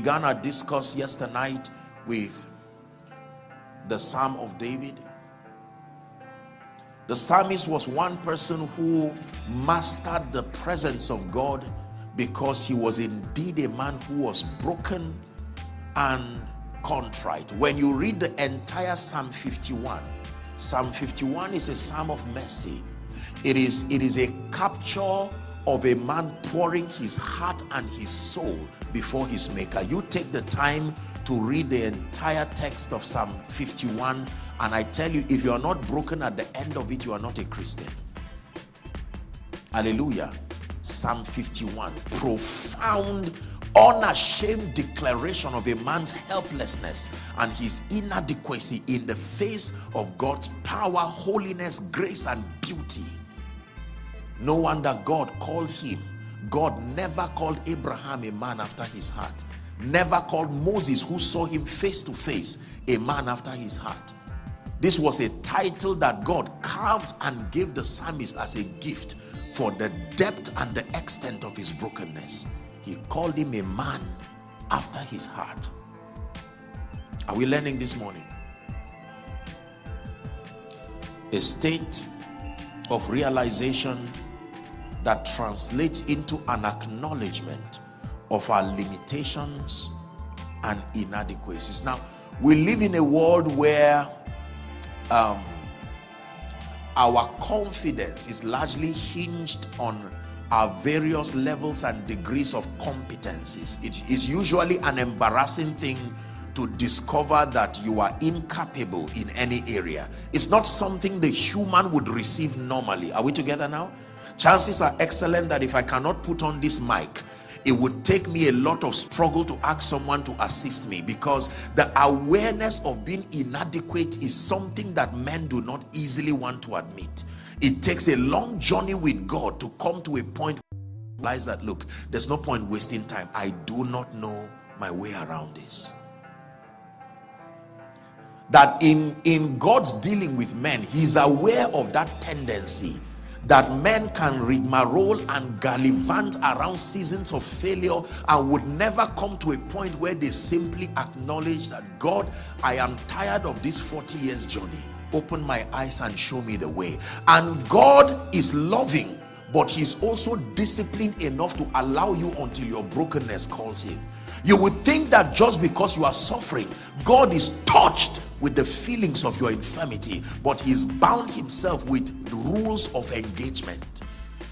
began our discourse yesterday night with the Psalm of David. The psalmist was one person who mastered the presence of God because he was indeed a man who was broken and contrite. When you read the entire Psalm 51, Psalm 51 is a psalm of mercy. It is a capture of a man pouring his heart and his soul before his maker. You take the time to read the entire text of Psalm 51, and I tell you, if you are not broken at the end of it, you are not a Christian. Hallelujah. Psalm 51, profound, unashamed declaration of a man's helplessness and his inadequacy in the face of God's power, holiness, grace, and beauty. No wonder God called him. God never called Abraham a man after his heart. Never called Moses, who saw him face to face, a man after his heart. This was a title that God carved and gave the psalmist as a gift for the depth and the extent of his brokenness. He called him a man after his heart. Are we learning this morning? A state of realization that translates into an acknowledgement of our limitations and inadequacies. Now, we live in a world where our confidence is largely hinged on our various levels and degrees of competencies. It is usually an embarrassing thing to discover that you are incapable in any area. It's not something the human would receive normally. Are we together now? Chances are excellent that if I cannot put on this mic, it would take me a lot of struggle to ask someone to assist me, because the awareness of being inadequate is something that men do not easily want to admit. It takes a long journey with God to come to a point where you realize that, look, there's no point wasting time. I do not know my way around this. That in God's dealing with men, he's aware of that tendency that men can rigmarole and gallivant around seasons of failure and would never come to a point where they simply acknowledge that, God, I am tired of this 40 years journey. Open my eyes and show me the way. And God is loving, but he's also disciplined enough to allow you until your brokenness calls him. You would think that just because you are suffering, God is touched with the feelings of your infirmity, but he's bound himself with rules of engagement.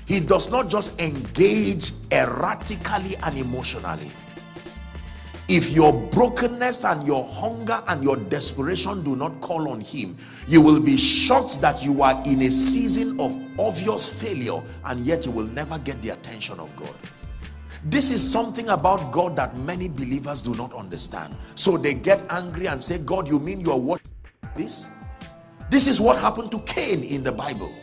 He does not just engage erratically and emotionally. If your brokenness and your hunger and your desperation do not call on him, you will be shocked that you are in a season of obvious failure, and yet you will never get the attention of God. This is something about God that many believers do not understand. So they get angry and say, God, you mean you are watching this? This is what happened to Cain in the Bible.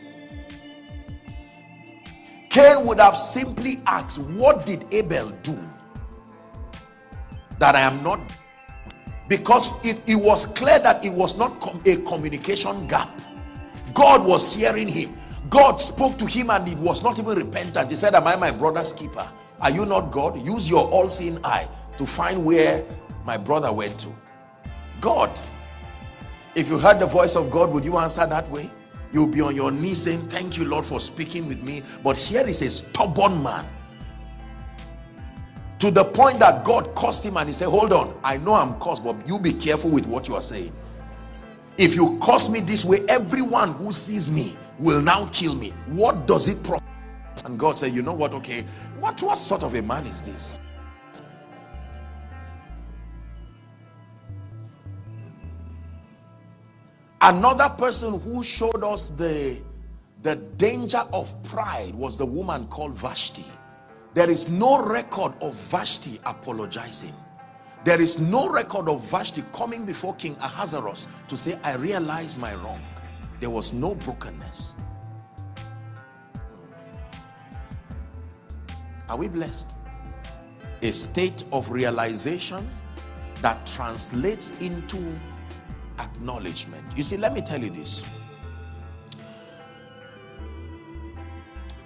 Cain would have simply asked, what did Abel do that I am not? Because it was clear that it was not a communication gap. God was hearing him. God spoke to him and it was not even repentant. He said, am I my brother's keeper? Are you not God? Use your all-seeing eye to find where my brother went to. God. If you heard the voice of God, would you answer that way? You'll be on your knees saying, thank you, Lord, for speaking with me. But here is a stubborn man, to the point that God cursed him and he said, hold on, I know I'm cursed, but you be careful with what you are saying. If you curse me this way, everyone who sees me will now kill me. What does it profit? And God said, you know what, okay, what sort of a man is this? Another person who showed us the danger of pride was the woman called Vashti. There is no record of Vashti apologizing. There is no record of Vashti coming before King Ahasuerus to say, I realize my wrong. There was no brokenness. Are we blessed? A state of realization that translates into acknowledgement. You see, let me tell you this.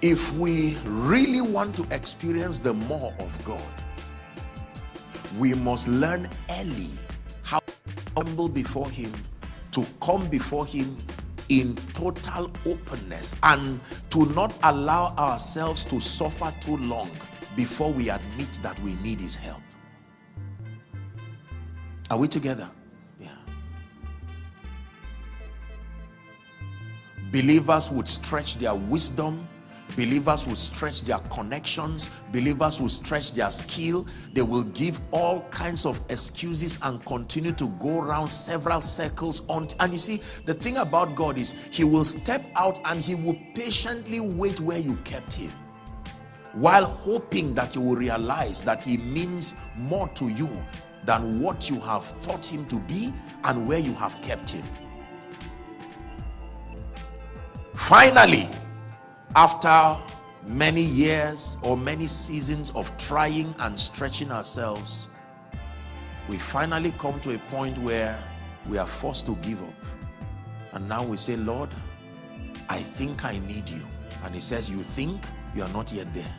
If we really want to experience the more of God, we must learn early how to humble before him, to come before him in total openness, and to not allow ourselves to suffer too long before we admit that we need his help. Are we together? Yeah. Believers would stretch their wisdom. Believers will stretch their connections. Believers will stretch their skill. They will give all kinds of excuses and continue to go around several circles. And you see, the thing about God is he will step out and he will patiently wait where you kept him, while hoping that you will realize that he means more to you than what you have thought him to be and where you have kept him. Finally, after many years or many seasons of trying and stretching ourselves, we finally come to a point where we are forced to give up. And now we say, Lord, I think I need you. And he says, you think? You are not yet there.